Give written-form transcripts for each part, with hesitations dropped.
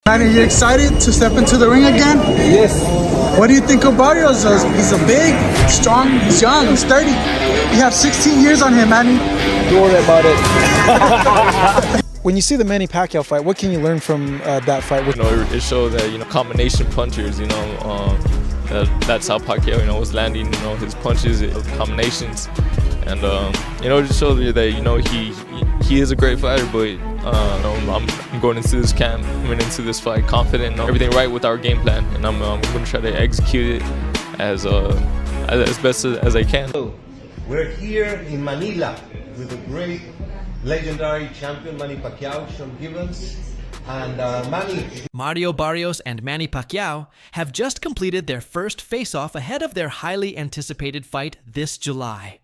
Manny, are you excited to step into the ring again? Yes. What do you think of Barrios? He's a big, strong, he's young, he's 30. You have 16 years on him, Manny. Don't worry about it. When you see the Manny Pacquiao fight, what can you learn from that fight? It showed that, combination punchers, that's how Pacquiao, was landing, his punches, combinations. And, it just showed you that, he is a great fighter, but, I'm going into this camp, into this fight confident, everything right with our game plan. And I'm going to try to execute it as best as I can. We're here in Manila with the great legendary champion Manny Pacquiao, Sean Gibbons, and Manny. Mario Barrios and Manny Pacquiao have just completed their first face-off ahead of their highly anticipated fight this July.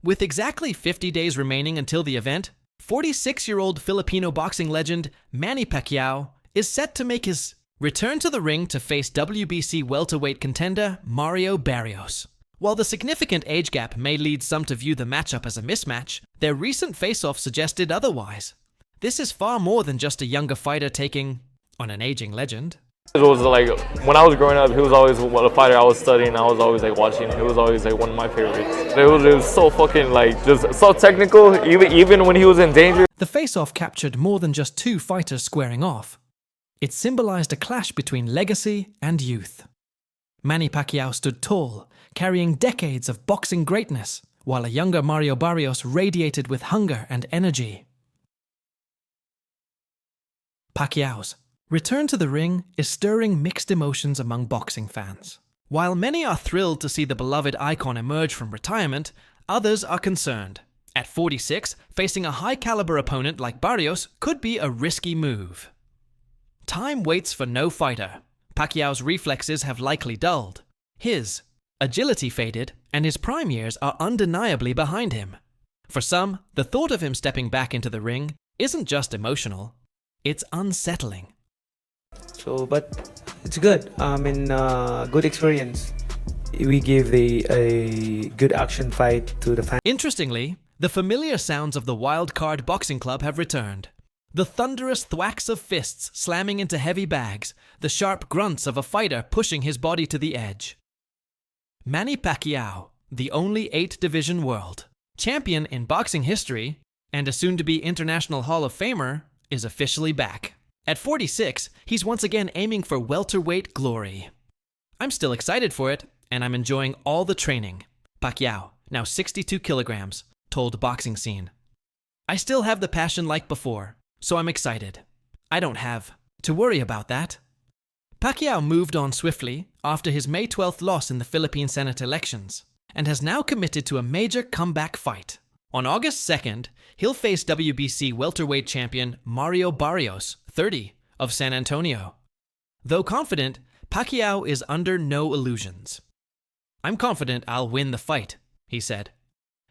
With exactly 50 days remaining until the event, 46-year-old Filipino boxing legend Manny Pacquiao is set to make his return to the ring to face WBC welterweight contender Mario Barrios. While the significant age gap may lead some to view the matchup as a mismatch, their recent face-off suggested otherwise. This is far more than just a younger fighter taking on an aging legend. It was like, when I was growing up, he was always a fighter I was studying, I was always watching. He was always one of my favorites. It was so fucking just so technical, even when he was in danger. The face-off captured more than just two fighters squaring off. It symbolized a clash between legacy and youth. Manny Pacquiao stood tall, carrying decades of boxing greatness, while a younger Mario Barrios radiated with hunger and energy. Pacquiao's return to the ring is stirring mixed emotions among boxing fans. While many are thrilled to see the beloved icon emerge from retirement, others are concerned. At 46, facing a high-caliber opponent like Barrios could be a risky move. Time waits for no fighter. Pacquiao's reflexes have likely dulled. His agility faded, and his prime years are undeniably behind him. For some, the thought of him stepping back into the ring isn't just emotional, it's unsettling. But it's good. Good experience. We gave a good action fight to the fans. Interestingly, the familiar sounds of the Wild Card Boxing Club have returned. The thunderous thwacks of fists slamming into heavy bags, the sharp grunts of a fighter pushing his body to the edge. Manny Pacquiao, the only 8-division world champion in boxing history, and a soon-to-be International Hall of Famer, is officially back. At 46, he's once again aiming for welterweight glory. I'm still excited for it, and I'm enjoying all the training. Pacquiao, now 62 kilograms, told Boxing Scene. I still have the passion like before, so I'm excited. I don't have to worry about that. Pacquiao moved on swiftly after his May 12th loss in the Philippine Senate elections, and has now committed to a major comeback fight. On August 2nd, he'll face WBC welterweight champion Mario Barrios, 30, of San Antonio. Though confident, Pacquiao is under no illusions. I'm confident I'll win the fight, he said.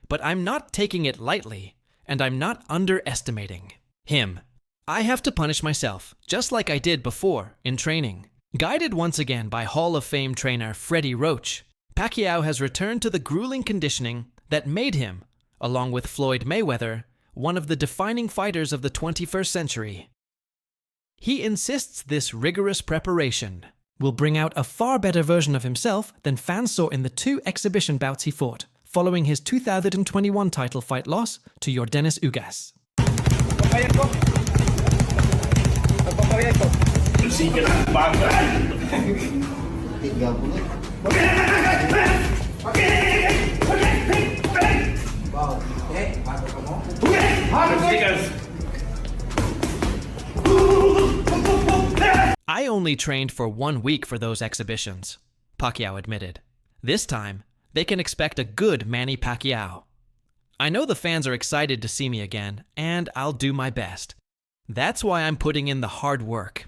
But I'm not taking it lightly, and I'm not underestimating him. I have to punish myself, just like I did before in training. Guided once again by Hall of Fame trainer Freddie Roach, Pacquiao has returned to the grueling conditioning that made him, along with Floyd Mayweather, one of the defining fighters of the 21st century. He insists this rigorous preparation will bring out a far better version of himself than fans saw in the 2 exhibition bouts he fought, following his 2021 title fight loss to Yordenis Ugas. I only trained for 1 week for those exhibitions, Pacquiao admitted. This time, they can expect a good Manny Pacquiao. I know the fans are excited to see me again, and I'll do my best. That's why I'm putting in the hard work.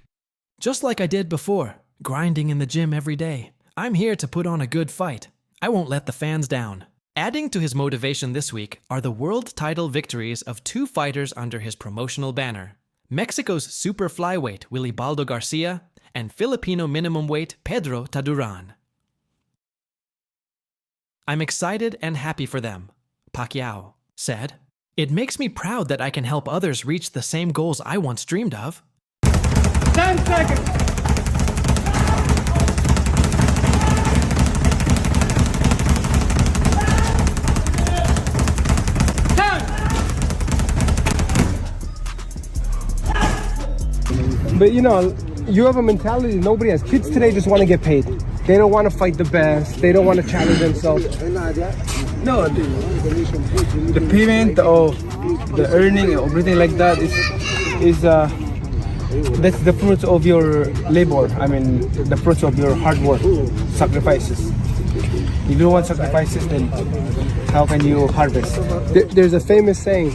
Just like I did before, grinding in the gym every day. I'm here to put on a good fight. I won't let the fans down. Adding to his motivation this week are the world title victories of 2 fighters under his promotional banner. Mexico's super flyweight Wilibaldo Garcia and Filipino minimum weight Pedro Taduran. I'm excited and happy for them, Pacquiao said. It makes me proud that I can help others reach the same goals I once dreamed of. 10 seconds! But you know, you have a mentality nobody has. Kids today just want to get paid. They don't want to fight the best. They don't want to challenge themselves. No, the payment or the earning, everything like that is that's the fruits of your labor. I mean, the fruits of your hard work, sacrifices. If you don't want sacrifices, then how can you harvest? There's a famous saying,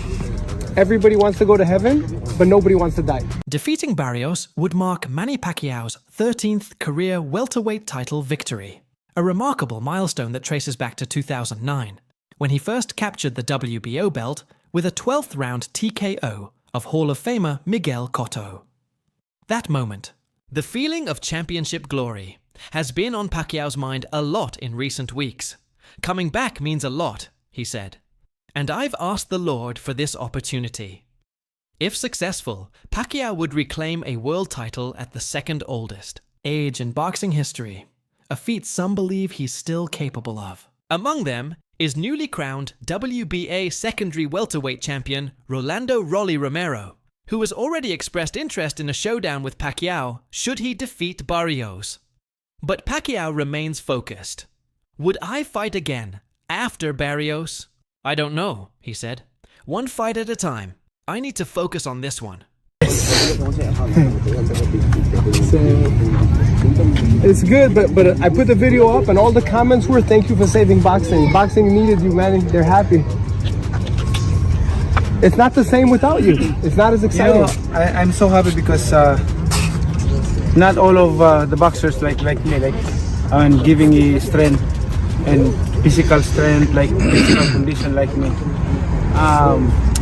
everybody wants to go to heaven, but nobody wants to die. Defeating Barrios would mark Manny Pacquiao's 13th career welterweight title victory, a remarkable milestone that traces back to 2009, when he first captured the WBO belt with a 12th round TKO of Hall of Famer Miguel Cotto. That moment, the feeling of championship glory, has been on Pacquiao's mind a lot in recent weeks. Coming back means a lot, he said, and I've asked the Lord for this opportunity. If successful, Pacquiao would reclaim a world title at the second oldest age in boxing history, a feat some believe he's still capable of. Among them is newly crowned WBA secondary welterweight champion Rolando Rolly Romero, who has already expressed interest in a showdown with Pacquiao should he defeat Barrios. But Pacquiao remains focused. Would I fight again after Barrios? I don't know, he said. One fight at a time. I need to focus on this one. It's good, but I put the video up and all the comments were, thank you for saving boxing. Boxing needed you, man. They're happy. It's not the same without you. It's not as exciting. You know, I'm so happy because not all of the boxers like me, and giving me strength and physical strength, like physical condition like me.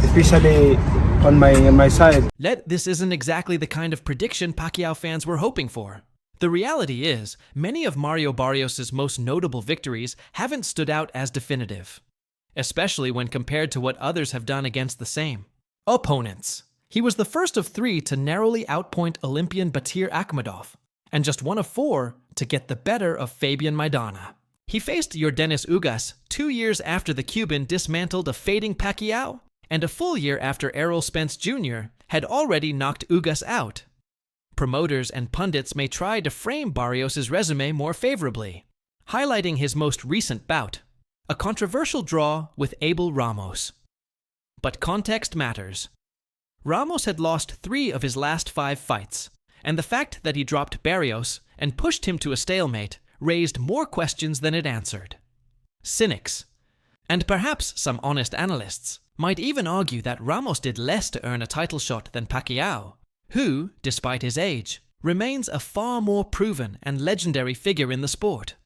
Especially on my side. This isn't exactly the kind of prediction Pacquiao fans were hoping for. The reality is, many of Mario Barrios' most notable victories haven't stood out as definitive, especially when compared to what others have done against the same opponents. He was the first of 3 to narrowly outpoint Olympian Batir Akhmedov, and just one of 4 to get the better of Fabian Maidana. He faced Yordenis Ugas 2 years after the Cuban dismantled a fading Pacquiao, and a full year after Errol Spence Jr. had already knocked Ugas out. Promoters and pundits may try to frame Barrios' resume more favorably, highlighting his most recent bout, a controversial draw with Abel Ramos. But context matters. Ramos had lost 3 of his last 5 fights, and the fact that he dropped Barrios and pushed him to a stalemate raised more questions than it answered. Cynics, and perhaps some honest analysts, might even argue that Ramos did less to earn a title shot than Pacquiao, who, despite his age, remains a far more proven and legendary figure in the sport.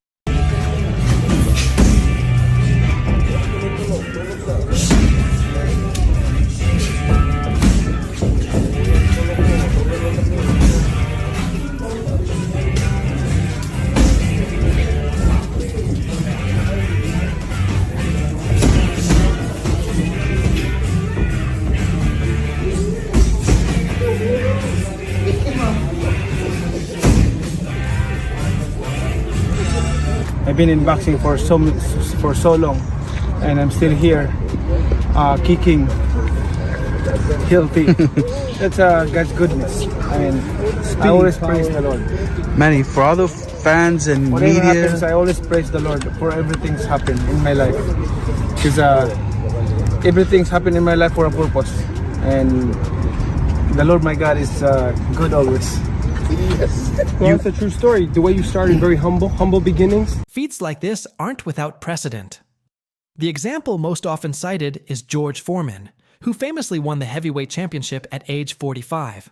I've been in boxing for so long, and I'm still here, kicking, healthy. That's God's goodness. I mean, I always praise the Lord. Manny, for all the fans and Whatever media, happens, I always praise the Lord for everything's happened in my life, because everything's happened in my life for a purpose, and the Lord my God is good always. Well, it's a true story. The way you started, very humble beginnings. Feats like this aren't without precedent. The example most often cited is George Foreman, who famously won the heavyweight championship at age 45.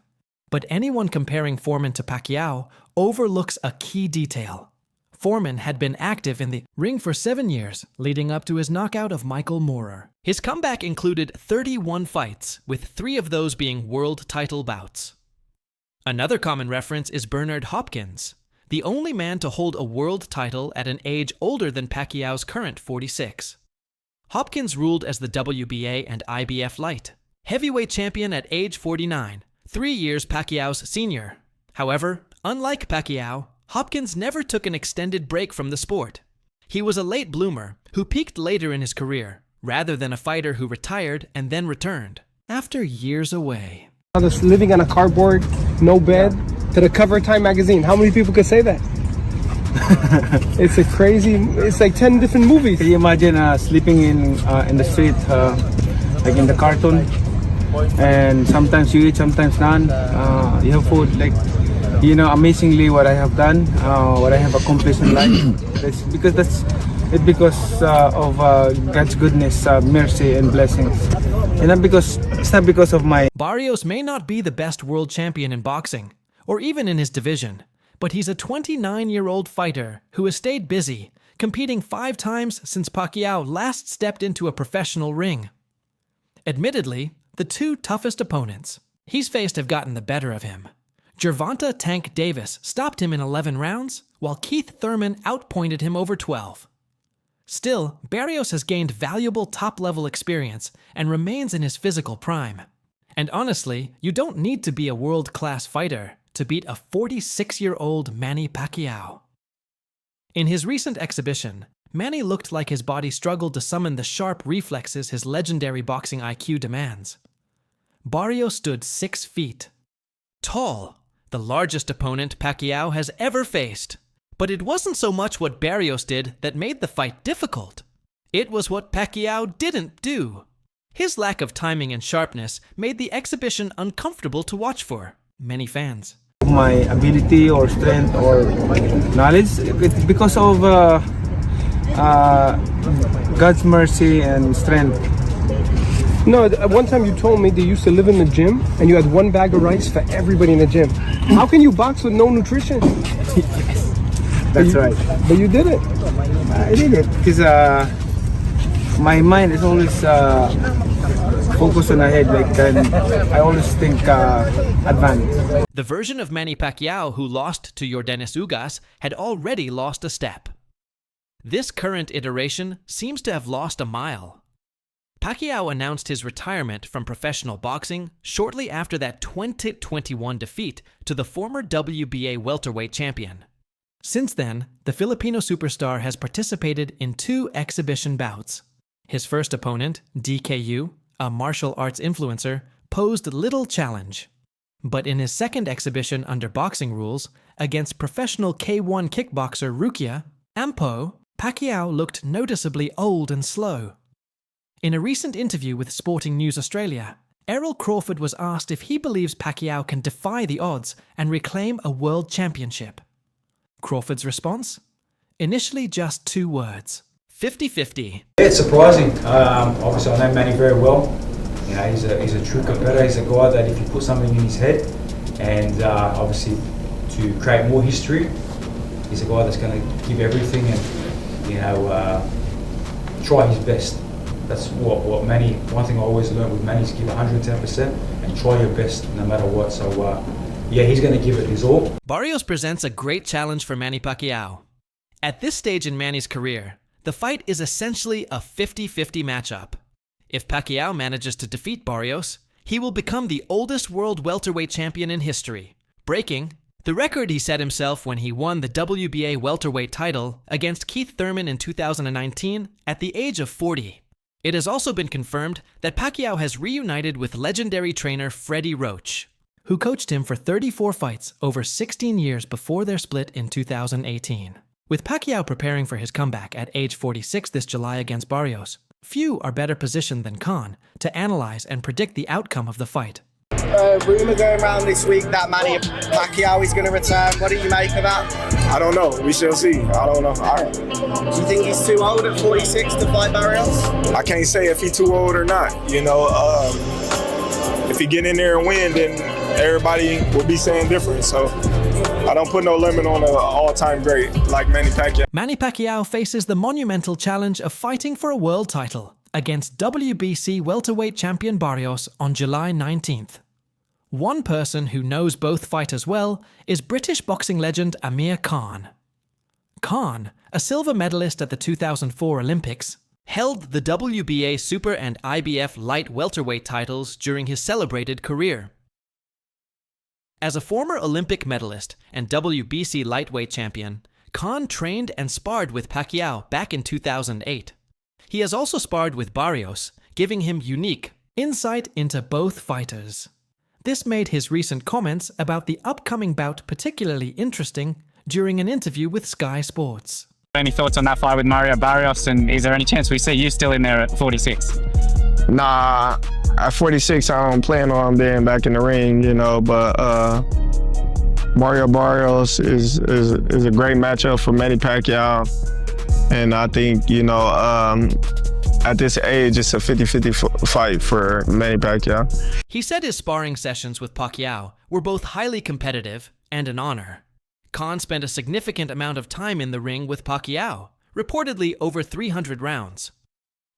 But anyone comparing Foreman to Pacquiao overlooks a key detail. Foreman had been active in the ring for 7 years, leading up to his knockout of Michael Moorer. His comeback included 31 fights, with 3 of those being world title bouts. Another common reference is Bernard Hopkins, the only man to hold a world title at an age older than Pacquiao's current 46. Hopkins ruled as the WBA and IBF light heavyweight champion at age 49, 3 years Pacquiao's senior. However, unlike Pacquiao, Hopkins never took an extended break from the sport. He was a late bloomer who peaked later in his career, rather than a fighter who retired and then returned. After years away, That's living on a cardboard, no bed, to the cover of Time magazine. How many people could say that? It's like 10 different movies. Can you imagine sleeping in the street, like in the cartoon, and sometimes you eat, sometimes none. You have food, like, you know, amazingly what I have done, what I have accomplished in life. It's because of God's goodness, mercy, and blessings. And it's not because of my. Barrios may not be the best world champion in boxing, or even in his division, but he's a 29-year-old fighter who has stayed busy, competing 5 times since Pacquiao last stepped into a professional ring. Admittedly, the 2 toughest opponents he's faced have gotten the better of him. Gervonta Tank Davis stopped him in 11 rounds, while Keith Thurman outpointed him over 12. Still, Barrios has gained valuable top-level experience and remains in his physical prime. And honestly, you don't need to be a world-class fighter to beat a 46-year-old Manny Pacquiao. In his recent exhibition, Manny looked like his body struggled to summon the sharp reflexes his legendary boxing IQ demands. Barrios stood 6 feet. Tall, the largest opponent Pacquiao has ever faced. But it wasn't so much what Barrios did that made the fight difficult. It was what Pacquiao didn't do. His lack of timing and sharpness made the exhibition uncomfortable to watch for many fans. My ability or strength or knowledge, it's because of God's mercy and strength. No, at one time you told me they used to live in the gym and you had 1 bag of rice for everybody in the gym. How can you box with no nutrition? Yes, that's right. But you did it. I did it because my mind is always focused on ahead. Like I always think advance. The version of Manny Pacquiao who lost to Yordenis Ugas had already lost a step. This current iteration seems to have lost a mile. Pacquiao announced his retirement from professional boxing shortly after that 2021 defeat to the former WBA welterweight champion. Since then, the Filipino superstar has participated in 2 exhibition bouts. His first opponent, DKU, a martial arts influencer, posed little challenge. But in his second exhibition under boxing rules, against professional K1 kickboxer Rukia Ampo, Pacquiao looked noticeably old and slow. In a recent interview with Sporting News Australia, Errol Crawford was asked if he believes Pacquiao can defy the odds and reclaim a world championship. Crawford's response? Initially just 2 words. 50-50. It's surprising. Obviously, I know Manny very well. You know, he's a true competitor. He's a guy that if you put something in his head, and obviously to create more history, he's a guy that's going to give everything and, you know, try his best. That's what Manny. One thing I always learned with Manny is give 110% and try your best no matter what. So yeah, he's going to give it his all. Barrios presents a great challenge for Manny Pacquiao. At this stage in Manny's career, the fight is essentially a 50-50 matchup. If Pacquiao manages to defeat Barrios, he will become the oldest world welterweight champion in history, breaking the record he set himself when he won the WBA welterweight title against Keith Thurman in 2019 at the age of 40. It has also been confirmed that Pacquiao has reunited with legendary trainer Freddie Roach, who coached him for 34 fights over 16 years before their split in 2018. With Pacquiao preparing for his comeback at age 46 this July against Barrios, few are better positioned than Khan to analyze and predict the outcome of the fight. Rumour going around this week that Manny Pacquiao is going to return. What do you make of that? I don't know. We shall see. I don't know. Do you think he's too old at 46 to fight Barrios? I can't say if he's too old or not. You know, if he get in there and win, then everybody will be saying different. So I don't put no limit on an all-time great like Manny Pacquiao. Manny Pacquiao faces the monumental challenge of fighting for a world title against WBC welterweight champion Barrios on July 19th. One person who knows both fighters well is British boxing legend Amir Khan. Khan, a silver medalist at the 2004 Olympics, held the WBA Super and IBF light welterweight titles during his celebrated career. As a former Olympic medalist and WBC lightweight champion, Khan trained and sparred with Pacquiao back in 2008. He has also sparred with Barrios, giving him unique insight into both fighters. This made his recent comments about the upcoming bout particularly interesting during an interview with Sky Sports. Any thoughts on that fight with Mario Barrios, and is there any chance we see you still in there at 46? Nah, at 46, I don't plan on being back in the ring, you know, but Mario Barrios is a great matchup for Manny Pacquiao. And I think, you know, at this age, it's a 50-50 fight for Manny Pacquiao. He said his sparring sessions with Pacquiao were both highly competitive and an honor. Khan spent a significant amount of time in the ring with Pacquiao, reportedly over 300 rounds.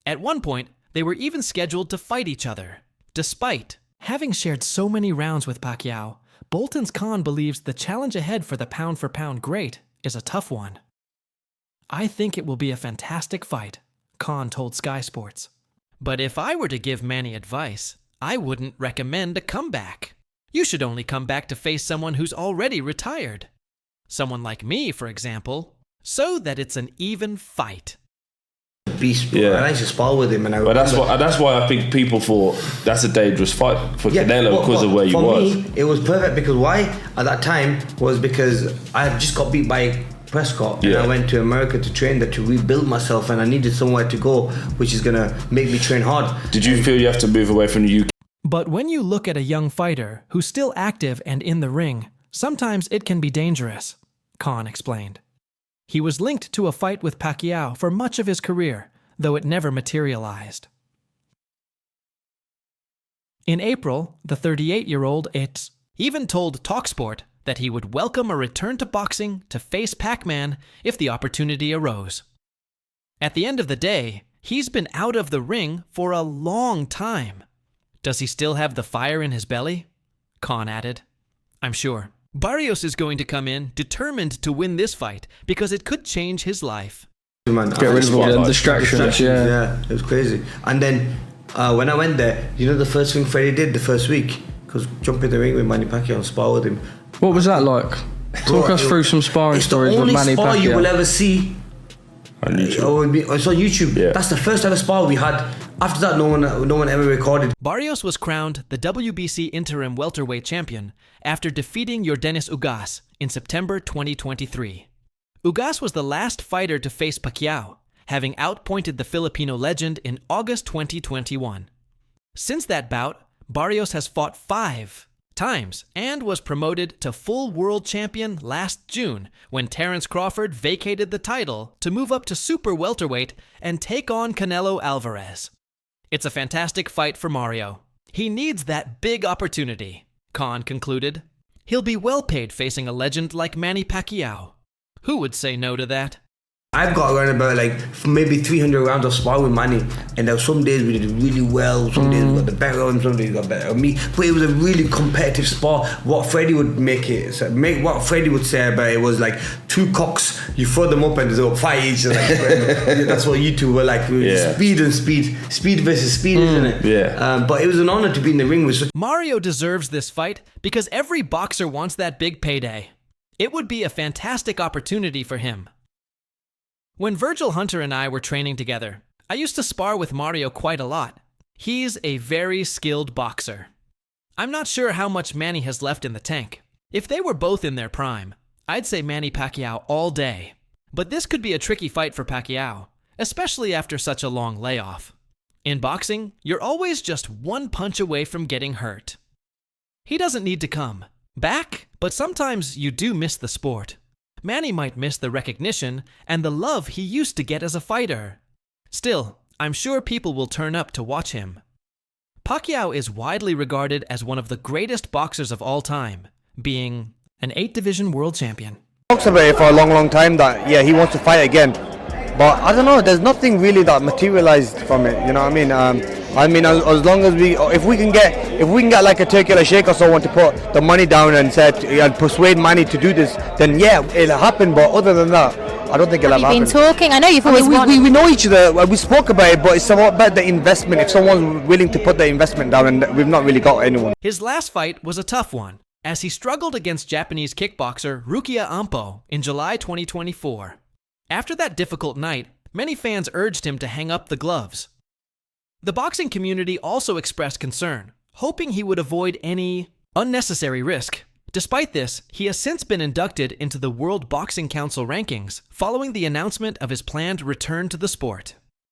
At one point, they were even scheduled to fight each other. Despite having shared so many rounds with Pacquiao, Bolton's Khan believes the challenge ahead for the pound-for-pound great is a tough one. "I think it will be a fantastic fight," Khan told Sky Sports. "But if I were to give Manny advice, I wouldn't recommend a comeback. You should only come back to face someone who's already retired. Someone like me, for example, so that it's an even fight." Beast, bro. I used to spar with him, and I. But that's why I think people thought that's a dangerous fight for Canelo because of where you was. For me, it was perfect because why? At that time was because I had just got beat by Prescott, and I went to America to train there to rebuild myself, and I needed somewhere to go, which is gonna make me train hard. Did you feel you have to move away from the UK? But when you look at a young fighter who's still active and in the ring, sometimes it can be dangerous, Khan explained. He was linked to a fight with Pacquiao for much of his career, though it never materialized. In April, the 38-year-old even told TalkSport that he would welcome a return to boxing to face Pac-Man if the opportunity arose. At the end of the day, he's been out of the ring for a long time. Does he still have the fire in his belly? Khan added. "I'm sure. Barrios is going to come in determined to win this fight because it could change his life." Man, get rid of all the distractions. Yeah, it was crazy. And then when I went there, you know the first thing Freddie did the first week? Because jump in the ring with Manny Pacquiao and spar with him. What was that like? Talk us through some sparring stories with Manny Pacquiao. It's the only spar you will ever see. On YouTube. It's on YouTube. Yeah. That's the first ever spar we had. After that, no one ever recorded. Barrios was crowned the WBC interim welterweight champion after defeating Yordenis Ugas in September 2023. Ugas was the last fighter to face Pacquiao, having outpointed the Filipino legend in August 2021. Since that bout, Barrios has fought 5 times and was promoted to full world champion last June when Terence Crawford vacated the title to move up to super welterweight and take on Canelo Alvarez. It's a fantastic fight for Mario. He needs that big opportunity, Khan concluded. He'll be well paid facing a legend like Manny Pacquiao. Who would say no to that? I've got around about maybe 300 rounds of spar with Manny, and there were some days we did really well, some days we got the better of him, some days we got better of me, but it was a really competitive spar. What Freddie would what Freddie would say about it was like 2 cocks, you throw them up and they'll fight each other. That's what you two were like. Speed versus speed, isn't it? Yeah. But it was an honor to be in the ring with Mario deserves this fight because every boxer wants that big payday. It would be a fantastic opportunity for him. When Virgil Hunter and I were training together, I used to spar with Mario quite a lot. He's a very skilled boxer. I'm not sure how much Manny has left in the tank. If they were both in their prime, I'd say Manny Pacquiao all day. But this could be a tricky fight for Pacquiao, especially after such a long layoff. In boxing, you're always just one punch away from getting hurt. He doesn't need to come back, but sometimes you do miss the sport. Manny might miss the recognition and the love he used to get as a fighter. Still, I'm sure people will turn up to watch him. Pacquiao is widely regarded as one of the greatest boxers of all time, being an 8-division world champion. Talks about it for a long time that he wants to fight again, but I don't know, there's nothing really that materialized from it, you know what I mean? As long as if we can get like a Turkey or a Sheikh or someone to put the money down and persuade Manny to do this, then it'll happen. But other than that, I don't think it'll happen. You've been talking. I know you've always wanted. We know each other. We spoke about it, but it's about the investment. If someone's willing to put the investment down, and we've not really got anyone. His last fight was a tough one, as he struggled against Japanese kickboxer Rukia Ampo in July 2024. After that difficult night, many fans urged him to hang up the gloves. The boxing community also expressed concern, hoping he would avoid any Unnecessary risk. Despite this, he has since been inducted into the World Boxing Council rankings following the announcement of his planned return to the sport.